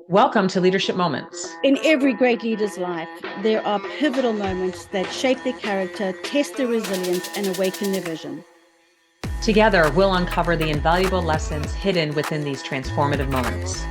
Welcome to Leadership Moments. In every great leader's life, there are pivotal moments that shape their character, test their resilience, and awaken their vision. Together, we'll uncover the invaluable lessons hidden within these transformative moments.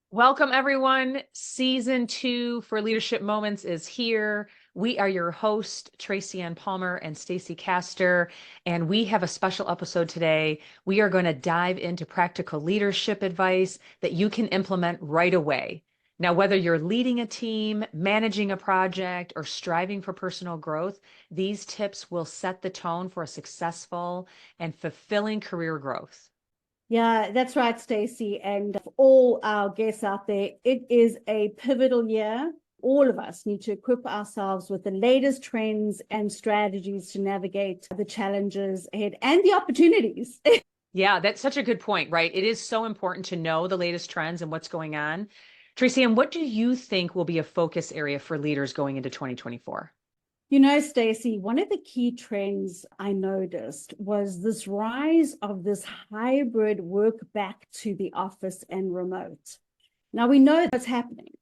Welcome, everyone. Season 2 for Leadership Moments is here. We are your hosts, Tracy-Ann Palmer and Stacey Castor, and we have a special episode today. We are going to dive into practical leadership advice that you can implement right away. Now, whether you're leading a team, managing a project, or striving for personal growth, these tips will set the tone for a successful and fulfilling career growth. Yeah, that's right, Stacey. And for all our guests out there, it is a pivotal year. All of us need to equip ourselves with the latest trends and strategies to navigate the challenges ahead and the opportunities. Yeah, that's such a good point, right? It is so important to know the latest trends and what's going on. Tracy-Ann, what do you think will be a focus area for leaders going into 2024? You know, Stacey, one of the key trends I noticed was this rise of this hybrid work back to the office and remote. Now, we know that's happening,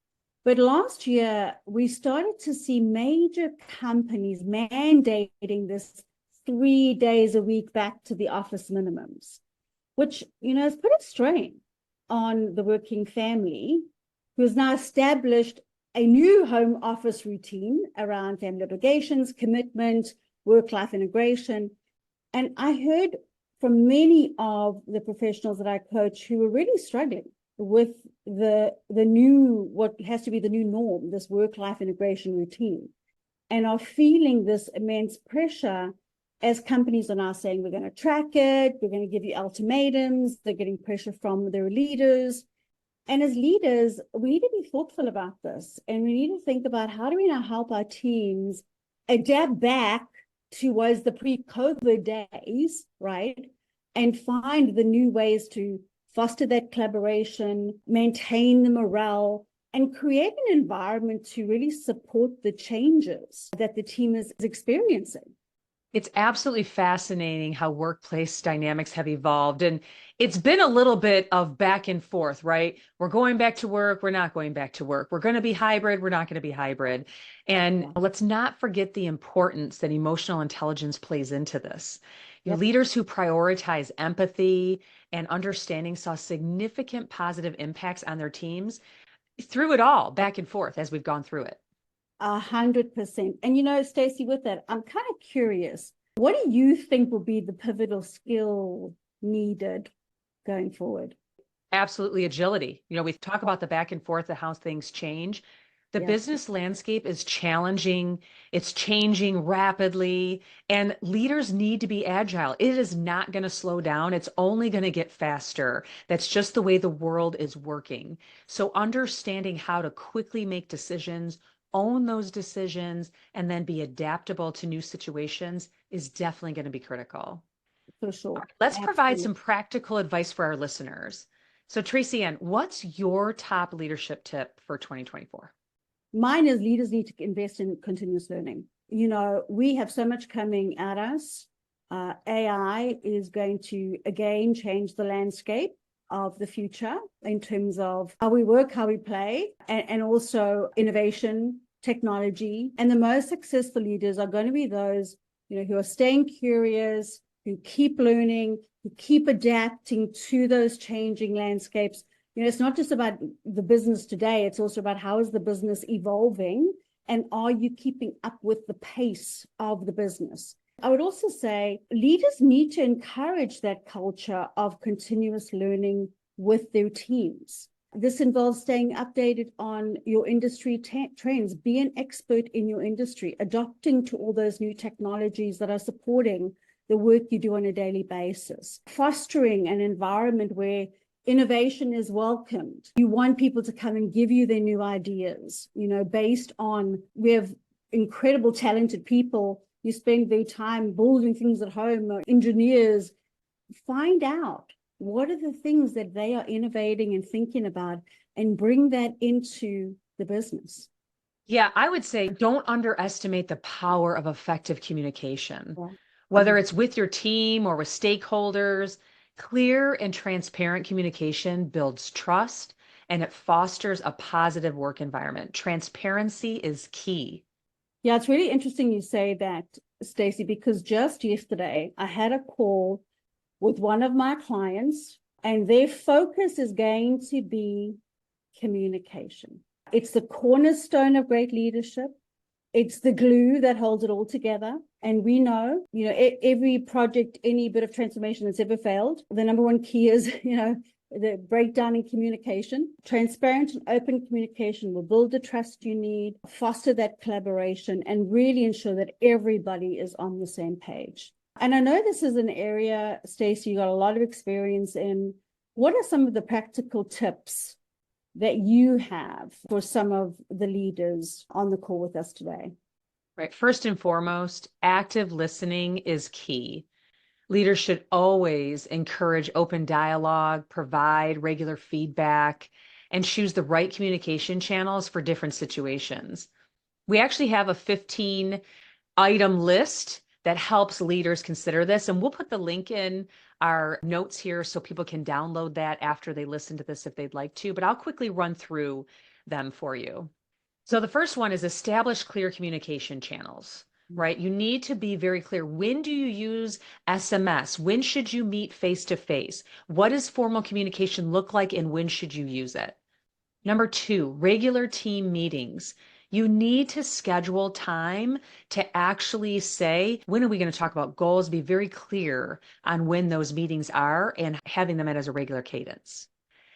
but last year we started to see major companies mandating this 3 days a week back to the office minimums, which, has put a strain on the working family who has now established a new home office routine around family obligations, commitment, work-life integration. And I heard from many of the professionals that I coach who were really struggling with the new, what has to be the new norm, this work-life integration routine, and are feeling this immense pressure as companies are now saying, we're going to track it, we're going to give you ultimatums, they're getting pressure from their leaders. And as leaders, we need to be thoughtful about this. And we need to think about how do we now help our teams adapt back to what is the pre-COVID days, right? And find the new ways to foster that collaboration, maintain the morale, and create an environment to really support the changes that the team is experiencing. It's absolutely fascinating how workplace dynamics have evolved. And it's been a little bit of back and forth, right? We're going back to work. We're not going back to work. We're going to be hybrid. We're not going to be hybrid. And let's not forget the importance that emotional intelligence plays into this. Leaders who prioritize empathy and understanding saw significant positive impacts on their teams through it all, back and forth as we've gone through it. 100%. And Stacey, with that, I'm kind of curious, what do you think will be the pivotal skill needed going forward? Absolutely, agility. We talk about the back and forth of how things change. The business landscape is challenging. It's changing rapidly, and leaders need to be agile. It is not going to slow down. It's only going to get faster. That's just the way the world is working. So understanding how to quickly make decisions, own those decisions, and then be adaptable to new situations is definitely going to be critical. For sure. Let's provide some practical advice for our listeners. So Tracy-Ann, what's your top leadership tip for 2024? Mine is leaders need to invest in continuous learning. We have so much coming at us. AI is going to, again, change the landscape of the future in terms of how we work, how we play, and also innovation, technology. And the most successful leaders are going to be those, who are staying curious, who keep learning, who keep adapting to those changing landscapes. It's not just about the business today, it's also about how is the business evolving and are you keeping up with the pace of the business? I would also say leaders need to encourage that culture of continuous learning with their teams. This involves staying updated on your industry trends, be an expert in your industry, adopting to all those new technologies that are supporting the work you do on a daily basis, fostering an environment where innovation is welcomed. You want people to come and give you their new ideas, based on, we have incredible talented people. You spend their time building things at home, or engineers. Find out what are the things that they are innovating and thinking about and bring that into the business. Yeah, I would say don't underestimate the power of effective communication. Yeah. Whether Mhm. it's with your team or with stakeholders, clear and transparent communication builds trust and it fosters a positive work environment. Transparency is key. Yeah, it's really interesting you say that, Stacey, because just yesterday I had a call with one of my clients, and their focus is going to be communication. It's the cornerstone of great leadership. It's the glue that holds it all together. And we know, every project, any bit of transformation that's ever failed, the number one key is, the breakdown in communication. Transparent and open communication will build the trust you need, foster that collaboration, and really ensure that everybody is on the same page. And I know this is an area, Stacey, you got a lot of experience in. What are some of the practical tips that you have for some of the leaders on the call with us today? Right. First and foremost, active listening is key. Leaders should always encourage open dialogue, provide regular feedback, and choose the right communication channels for different situations. We actually have a 15 item list that helps leaders consider this. And we'll put the link in our notes here so people can download that after they listen to this if they'd like to. But I'll quickly run through them for you. So the first one is establish clear communication channels, right? You need to be very clear. When do you use SMS? When should you meet face to face? What does formal communication look like and when should you use it? Number two, regular team meetings. You need to schedule time to actually say, when are we going to talk about goals? Be very clear on when those meetings are and having them as a regular cadence.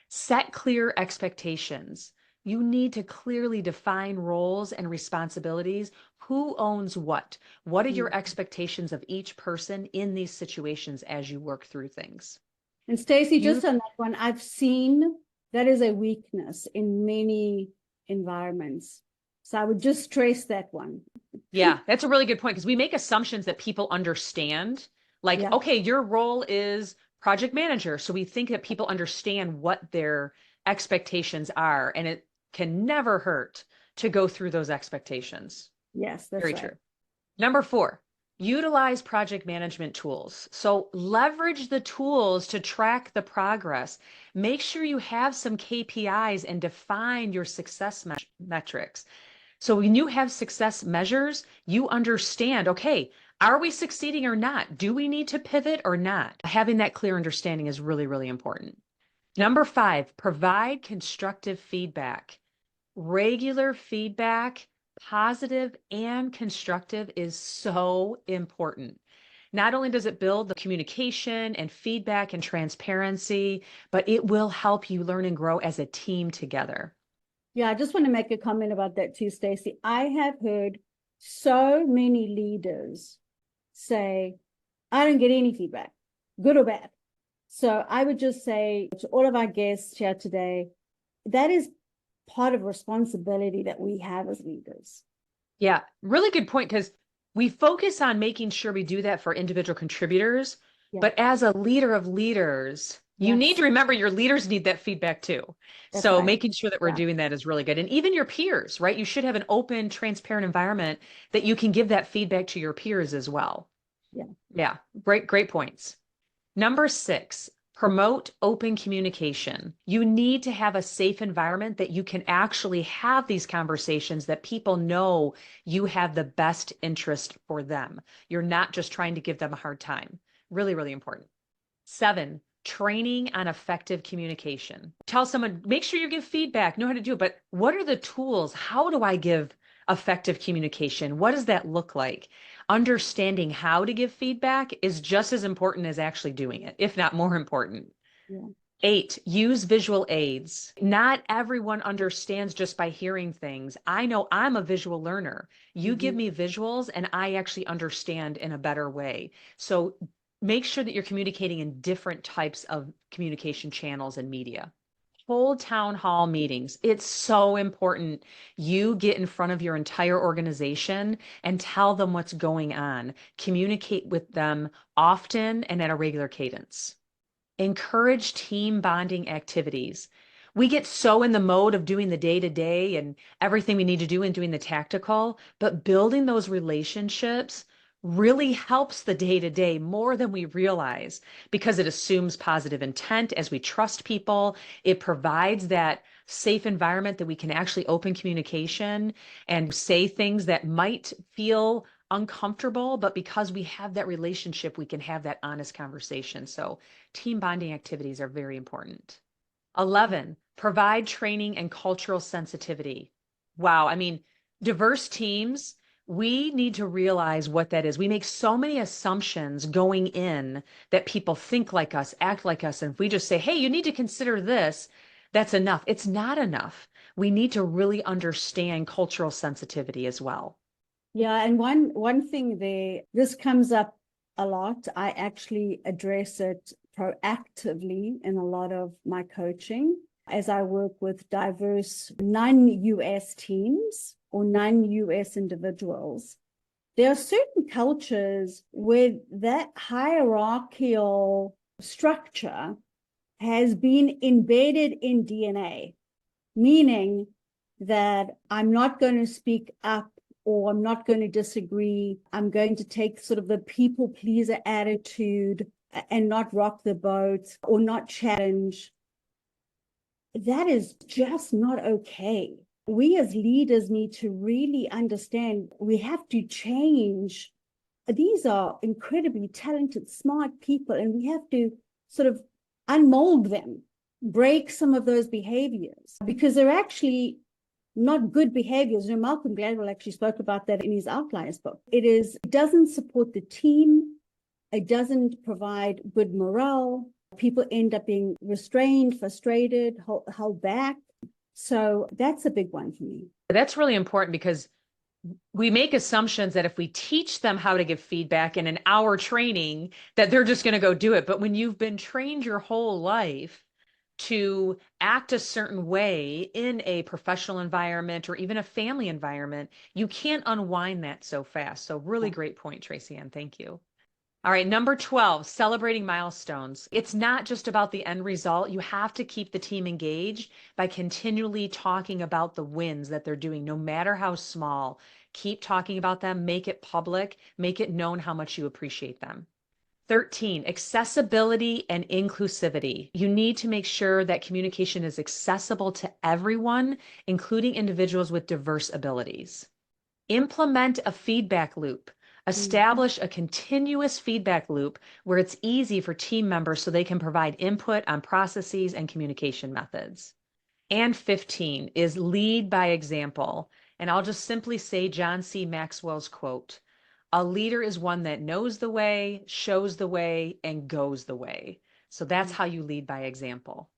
Set clear expectations. You need to clearly define roles and responsibilities. Who owns what? What are your expectations of each person in these situations as you work through things? And Stacey, You just on that one, I've seen that is a weakness in many environments. So I would just stress that one. Yeah, that's a really good point because we make assumptions that people understand. Like, Yeah. okay, your role is project manager. So we think that people understand what their expectations are, and it can never hurt to go through those expectations. Yes, that's Very right. true. Number four, utilize project management tools. So leverage the tools to track the progress. Make sure you have some KPIs and define your success metrics. So when you have success measures, you understand, okay, are we succeeding or not? Do we need to pivot or not? Having that clear understanding is really, really important. Number five, provide constructive feedback. Regular feedback, positive and constructive, is so important. Not only does it build the communication and feedback and transparency, but it will help you learn and grow as a team together. Yeah, I just want to make a comment about that too, Stacey. I have heard so many leaders say, I don't get any feedback, good or bad. So I would just say to all of our guests here today, that is part of responsibility that we have as leaders. Yeah, really good point because we focus on making sure we do that for individual contributors, Yeah. but as a leader of leaders, you need Yes, to remember your leaders need that feedback too. that's So right. making sure that we're Yeah. doing that is really good. And even your peers, right? You should have an open, transparent environment that you can give that feedback to your peers as well. Yeah. Yeah, great points. Number six, promote open communication. You need to have a safe environment that you can actually have these conversations that people know you have the best interest for them. You're not just trying to give them a hard time. Really, really important. Seven, training on effective communication. Tell someone, make sure you give feedback, know how to do it, but what are the tools? How do I give effective communication? What does that look like? Understanding how to give feedback is just as important as actually doing it, if not more important. Yeah. Eight, use visual aids. Not everyone understands just by hearing things. I know I'm a visual learner. You give Mhm. me visuals and I actually understand in a better way. So make sure that you're communicating in different types of communication channels and media. Hold town hall meetings. It's so important you get in front of your entire organization and tell them what's going on. Communicate with them often and at a regular cadence. Encourage team bonding activities. We get so in the mode of doing the day to day and everything we need to do and doing the tactical, but building those relationships really helps the day to day more than we realize because it assumes positive intent as we trust people. It provides that safe environment that we can actually open communication and say things that might feel uncomfortable, but because we have that relationship, we can have that honest conversation. So team bonding activities are very important. 11, provide training and cultural sensitivity. Wow. I mean, diverse teams, we need to realize what that is. We make so many assumptions going in that people think like us, act like us. And if we just say, hey, you need to consider this, that's enough. It's not enough. We need to really understand cultural sensitivity as well. Yeah, and one thing there, this comes up a lot. I actually address it proactively in a lot of my coaching as I work with diverse non-US teams or non-US individuals. There are certain cultures where that hierarchical structure has been embedded in DNA, meaning that I'm not going to speak up or I'm not going to disagree. I'm going to take sort of the people pleaser attitude and not rock the boat or not challenge. That is just not okay. We as leaders need to really understand we have to change. These are incredibly talented, smart people, and we have to sort of unmold them, break some of those behaviors because they're actually not good behaviors. Malcolm Gladwell actually spoke about that in his Outliers book. It doesn't support the team. It doesn't provide good morale. People end up being restrained, frustrated, held back. So that's a big one for me. That's really important because we make assumptions that if we teach them how to give feedback in an hour training, that they're just going to go do it. But when you've been trained your whole life to act a certain way in a professional environment or even a family environment, you can't unwind that so fast. So really great point, Tracy-Ann. Thank you. All right, number 12, celebrating milestones. It's not just about the end result. You have to keep the team engaged by continually talking about the wins that they're doing, no matter how small. Keep talking about them, make it public, make it known how much you appreciate them. 13, accessibility and inclusivity. You need to make sure that communication is accessible to everyone, including individuals with diverse abilities. Implement a feedback loop. Establish a continuous feedback loop where it's easy for team members so they can provide input on processes and communication methods. And 15 is lead by example. And I'll just simply say John C. Maxwell's quote, a leader is one that knows the way, shows the way, and goes the way. So that's how you lead by example.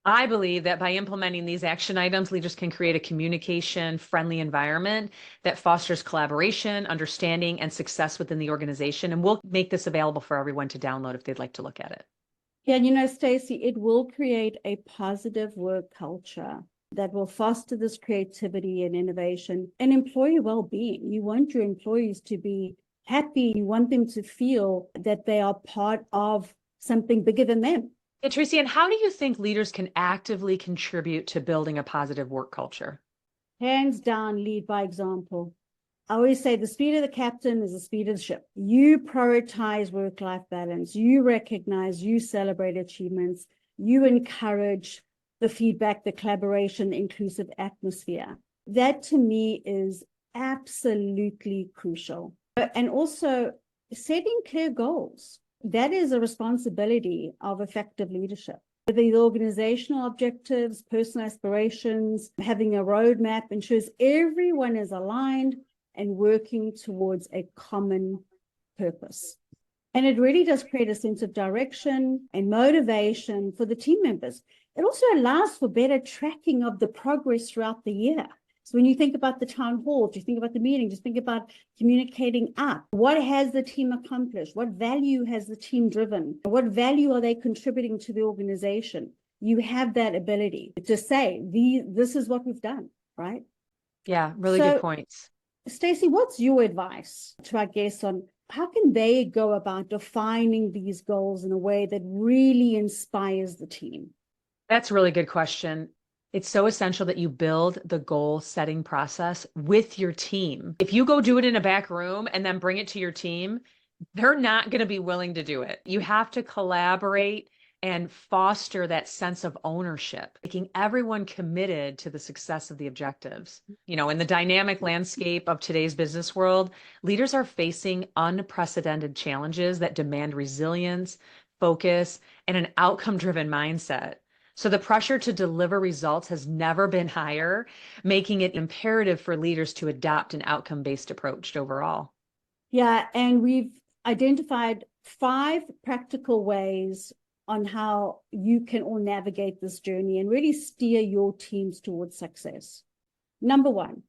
I believe that by implementing these action items, leaders can create a communication-friendly environment that fosters collaboration, understanding, and success within the organization. And we'll make this available for everyone to download if they'd like to look at it. Yeah, Stacey, it will create a positive work culture that will foster this creativity and innovation and employee well-being. You want your employees to be happy. You want them to feel that they are part of something bigger than them. Yeah, Tracy-Ann, how do you think leaders can actively contribute to building a positive work culture? Hands down, lead by example. I always say the speed of the captain is the speed of the ship. You prioritize work-life balance. You recognize, you celebrate achievements. You encourage the feedback, the collaboration, inclusive atmosphere. That to me is absolutely crucial. And also setting clear goals. That is a responsibility of effective leadership. The organizational objectives, personal aspirations, having a roadmap ensures everyone is aligned and working towards a common purpose. And it really does create a sense of direction and motivation for the team members. It also allows for better tracking of the progress throughout the year. So when you think about the town hall, just think about the meeting, just think about communicating up. What has the team accomplished? What value has the team driven? What value are they contributing to the organization? You have that ability to say, this is what we've done, right? Yeah, really good points. Stacey, what's your advice to our guests on how can they go about defining these goals in a way that really inspires the team? That's a really good question. It's so essential that you build the goal setting process with your team. If you go do it in a back room and then bring it to your team, they're not going to be willing to do it. You have to collaborate and foster that sense of ownership, making everyone committed to the success of the objectives. You know, in the dynamic landscape of today's business world, leaders are facing unprecedented challenges that demand resilience, focus, and an outcome-driven mindset. So the pressure to deliver results has never been higher, making it imperative for leaders to adopt an outcome-based approach overall. Yeah, and we've identified 5 practical ways on how you can all navigate this journey and really steer your teams towards success. Number 1,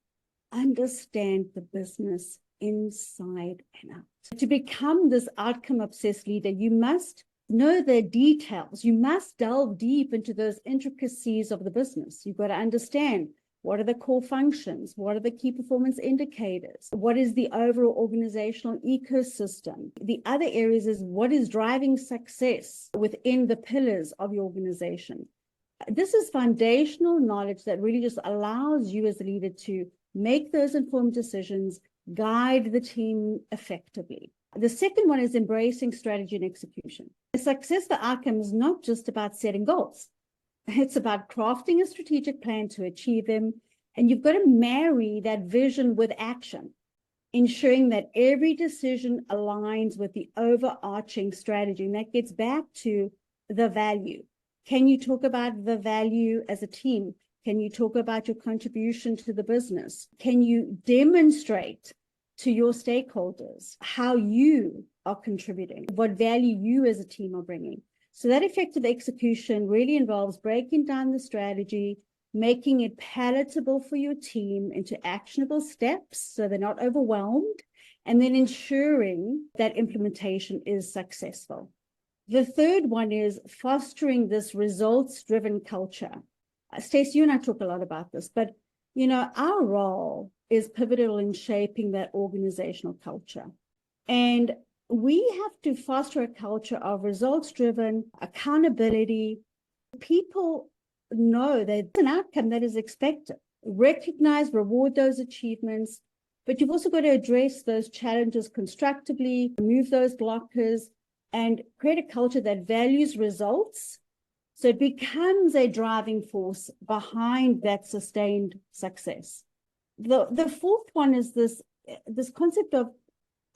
understand the business inside and out. To become this outcome-obsessed leader, you must know the details. You must delve deep into those intricacies of the business. You've got to understand, what are the core functions? What are the key performance indicators? What is the overall organizational ecosystem? The other areas is, what is driving success within the pillars of your organization? This is foundational knowledge that really just allows you as a leader to make those informed decisions, guide the team effectively. The second one is embracing strategy and execution. A successful outcome is not just about setting goals. It's about crafting a strategic plan to achieve them. And you've got to marry that vision with action, ensuring that every decision aligns with the overarching strategy. And that gets back to the value. Can you talk about the value as a team? Can you talk about your contribution to the business? Can you demonstrate to your stakeholders how you are contributing, what value you as a team are bringing? So that effective execution really involves breaking down the strategy, making it palatable for your team into actionable steps so they're not overwhelmed, and then ensuring that implementation is successful. The third one is fostering this results-driven culture. Stacey, you and I talk a lot about this, but you know, our role is pivotal in shaping that organizational culture. And we have to foster a culture of results-driven accountability. People know that it's an outcome that is expected. Recognize, reward those achievements, but you've also got to address those challenges constructively, remove those blockers, and create a culture that values results, so it becomes a driving force behind that sustained success. The fourth one is this concept of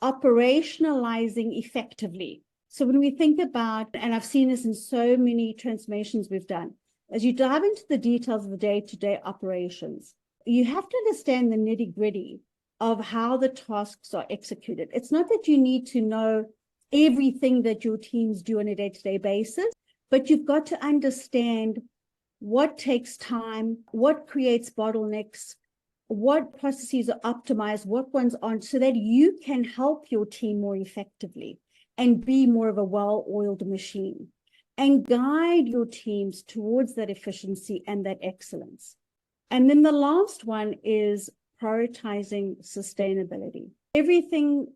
operationalizing effectively. So when we think about, and I've seen this in so many transformations we've done, as you dive into the details of the day-to-day operations, you have to understand the nitty-gritty of how the tasks are executed. It's not that you need to know everything that your teams do on a day-to-day basis, but you've got to understand what takes time, what creates bottlenecks, what processes are optimized, what ones aren't, so that you can help your team more effectively and be more of a well-oiled machine and guide your teams towards that efficiency and that excellence. And then the last one is prioritizing sustainability. Everything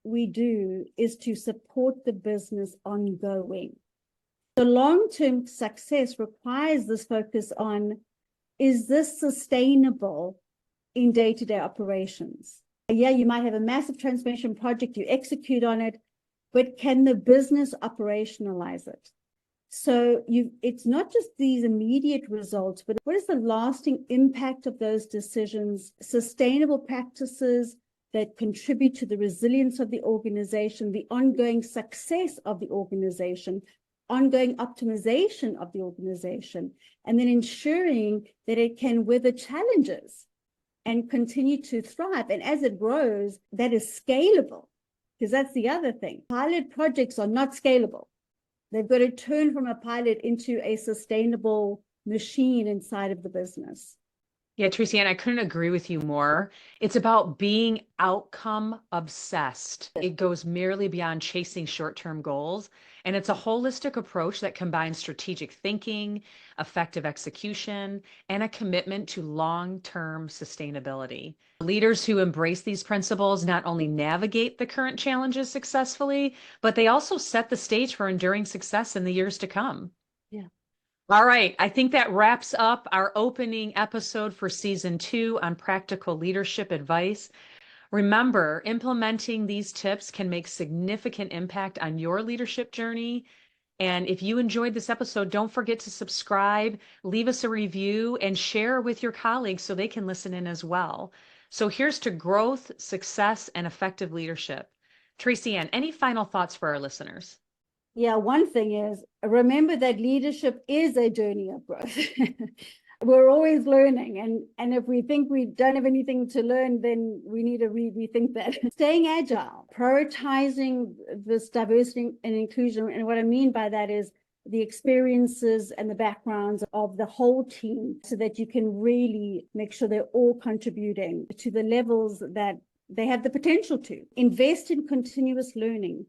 we do is to support the business ongoing. The long-term success requires this focus on, is this sustainable in day-to-day operations? Yeah, you might have a massive transformation project, you execute on it, but can the business operationalize it? So it's not just these immediate results, but what is the lasting impact of those decisions, sustainable practices that contribute to the resilience of the organization, the ongoing success of the organization, ongoing optimization of the organization, and then ensuring that it can weather challenges and continue to thrive. And as it grows, that is scalable, because that's the other thing. Pilot projects are not scalable. They've got to turn from a pilot into a sustainable machine inside of the business. Yeah, Tracy-Ann, I couldn't agree with you more. It's about being outcome obsessed. It goes merely beyond chasing short-term goals. And it's a holistic approach that combines strategic thinking, effective execution, and a commitment to long-term sustainability. Leaders who embrace these principles not only navigate the current challenges successfully, but they also set the stage for enduring success in the years to come. Yeah. All right. I think that wraps up our opening episode for season 2 on practical leadership advice. Remember, implementing these tips can make significant impact on your leadership journey. And if you enjoyed this episode, don't forget to subscribe, leave us a review, and share with your colleagues so they can listen in as well. So here's to growth, success, and effective leadership. Tracy-Ann, any final thoughts for our listeners? Yeah, one thing is remember that leadership is a journey of growth. We're always learning. And if we think we don't have anything to learn, then we need to rethink that. Staying agile, prioritizing this diversity and inclusion. And what I mean by that is the experiences and the backgrounds of the whole team so that you can really make sure they're all contributing to the levels that they have the potential to. Invest in continuous learning.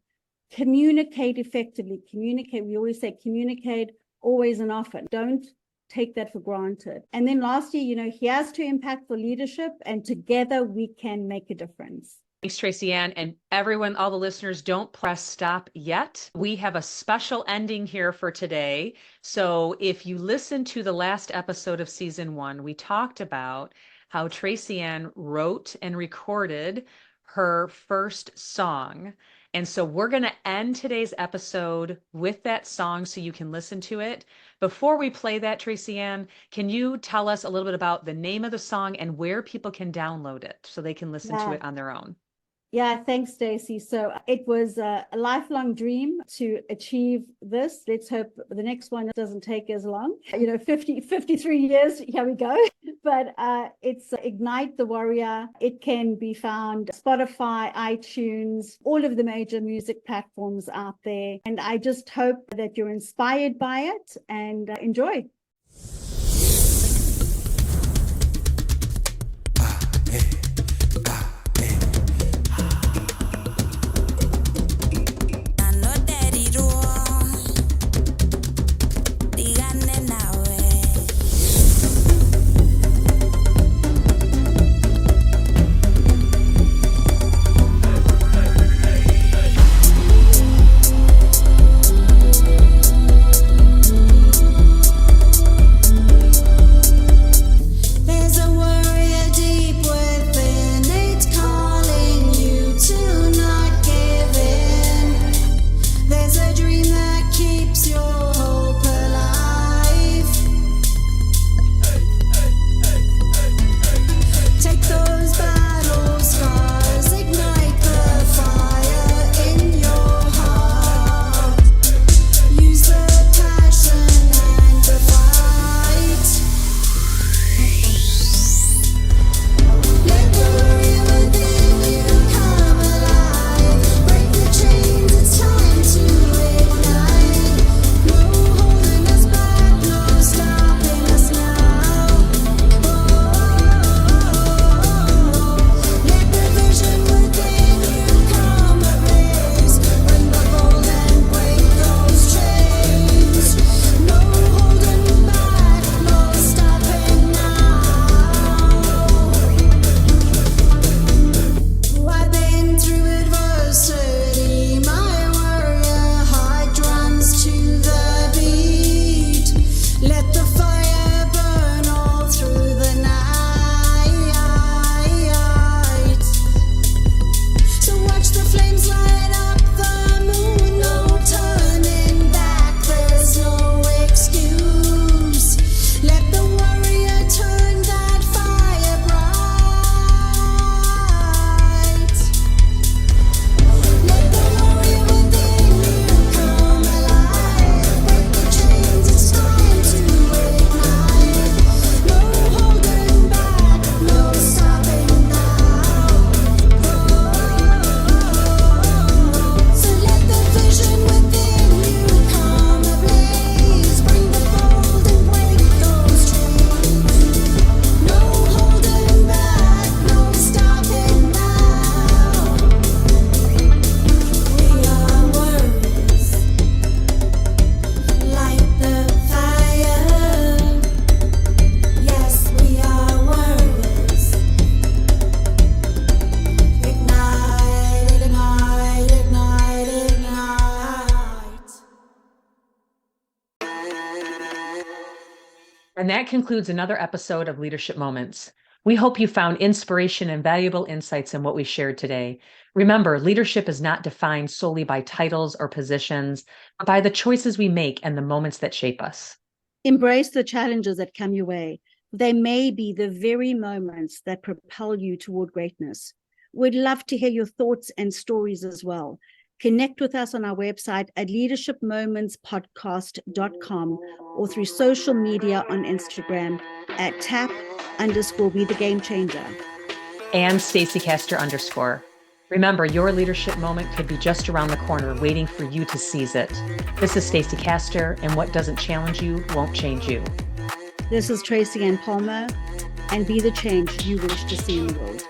Communicate effectively. Communicate. We always say communicate always and often. Don't take that for granted. And then lastly, here's to impact for leadership, and together we can make a difference. Thanks, Tracy-Ann. And everyone, all the listeners, don't press stop yet. We have a special ending here for today. So if you listen to the last episode of season 1, we talked about how Tracy-Ann wrote and recorded her first song. And so we're going to end today's episode with that song so you can listen to it. Before we play that, Tracy-Ann, can you tell us a little bit about the name of the song and where people can download it so they can listen to it on their own? Yeah, thanks, Stacey. So it was a lifelong dream to achieve this. Let's hope the next one doesn't take as long. 53 years, here we go. But it's Ignite the Warrior. It can be found Spotify, iTunes, all of the major music platforms out there. And I just hope that you're inspired by it and enjoy. And that concludes another episode of Leadership Moments. We hope you found inspiration and valuable insights in what we shared today. Remember, leadership is not defined solely by titles or positions, but by the choices we make and the moments that shape us. Embrace the challenges that come your way. They may be the very moments that propel you toward greatness. We'd love to hear your thoughts and stories as well. Connect with us on our website at leadershipmomentspodcast.com or through social media on Instagram at tap_be the game changer. And Stacey Caster _. Remember, your leadership moment could be just around the corner, waiting for you to seize it. This is Stacey Caster, and what doesn't challenge you won't change you. This is Tracy-Ann Palmer, and be the change you wish to see in the world.